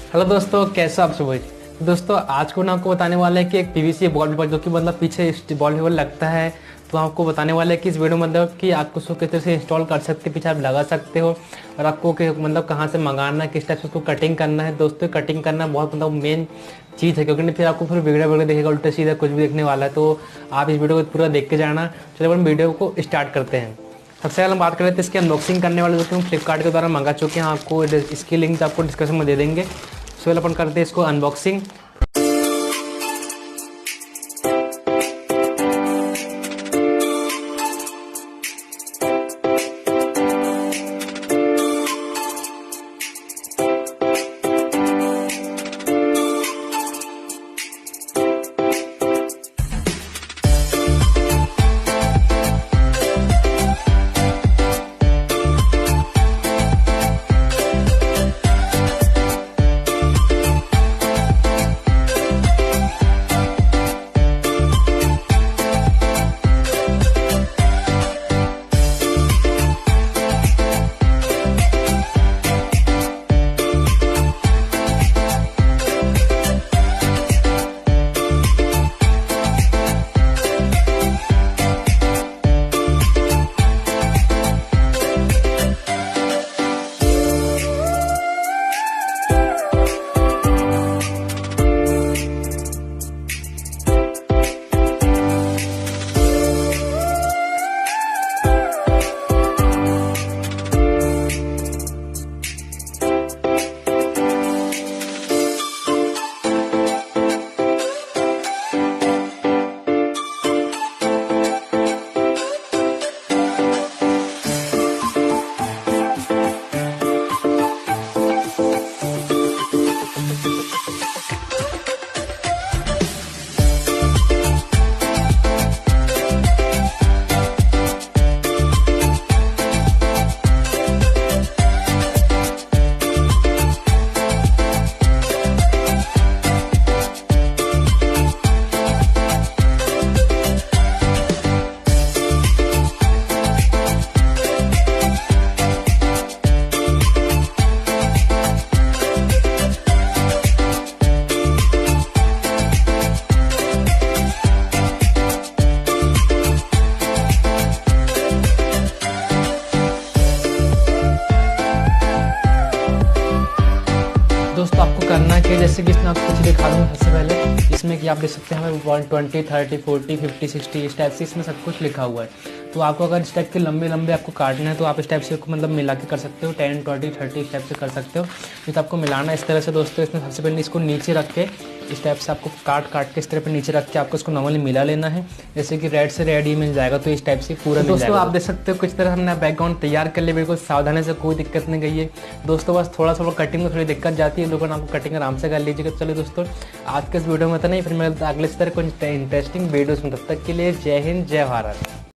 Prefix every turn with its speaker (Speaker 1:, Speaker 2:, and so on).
Speaker 1: Hello दोस्तों, कैसे आप सब। दोस्तों आज को ना आपको बताने वाला है कि एक पीवीसी वॉलपेपर जो कि मतलब पीछे वॉलपेपर लगता है, तो आपको बताने वाला है कि इस वीडियो मतलब कि आपको उसको किस तरह से इंस्टॉल कर सकते हैं, पीछे आप लगा सकते हो और आपको मतलब कहाँ से मंगाना है, किस टाइप से उसको कटिंग करना है। दोस्तों कटिंग करना बहुत मतलब मेन चीज़ है, क्योंकि नहीं फिर आपको फिर बिगड़ा देखेगा, उल्टा सीधा कुछ भी देखने वाला है। तो आप इस वीडियो को पूरा देख के जाना। चलो हम वीडियो को स्टार्ट करते हैं। सबसे पहले हम बात कर रहे थे इसकी अनबॉक्सिंग करने वाले, जो कि हम फ्लिपकार्ट के द्वारा मंगा चुके हैं। आपको इसकी लिंक आपको डिस्क्रिप्शन में दे देंगे। सो अपन करते हैं इसको अनबॉक्सिंग। दोस्तों आपको करना क्या है, जैसे कि इसमें आपको कुछ दिखा दूँ। सबसे पहले इसमें कि आप देख सकते हैं हमें 120, 30, 40, 50, 60 इस टाइप से इसमें सब कुछ लिखा हुआ है। तो आपको अगर इस टाइप के लंबे लंबे आपको काटना है तो आप इस टाइप से मतलब मिला के कर सकते हो। 10, 20, 30 इस टाइप से कर सकते हो। तो आपको मिलाना इस तरह से दोस्तों। इसमें सबसे पहले इसको नीचे रख के इस टाइप से आपको काट के इस तरह पर नीचे रख के आपको इसको नॉर्मली मिला लेना है। जैसे कि रेड से रेड ही मिल जाएगा, तो इस टाइप से पूरा मिल जाएगा। आप देख सकते हो कुछ तरह हमने बैकग्राउंड तैयार कर लिया, बिल्कुल सावधानी से, कोई दिक्कत नहीं गई है। दोस्तों बस थोड़ा सा कटिंग में थोड़ी दिक्कत जाती है, लेकिन आपको कटिंग आराम से कर लीजिएगा। चलिए दोस्तों आज के इस वीडियो में तो नहीं, फिर मैं अगले इस तरह कुछ इंटरेस्टिंग वीडियोस में। तब तक के लिए जय हिंद, जय भारत।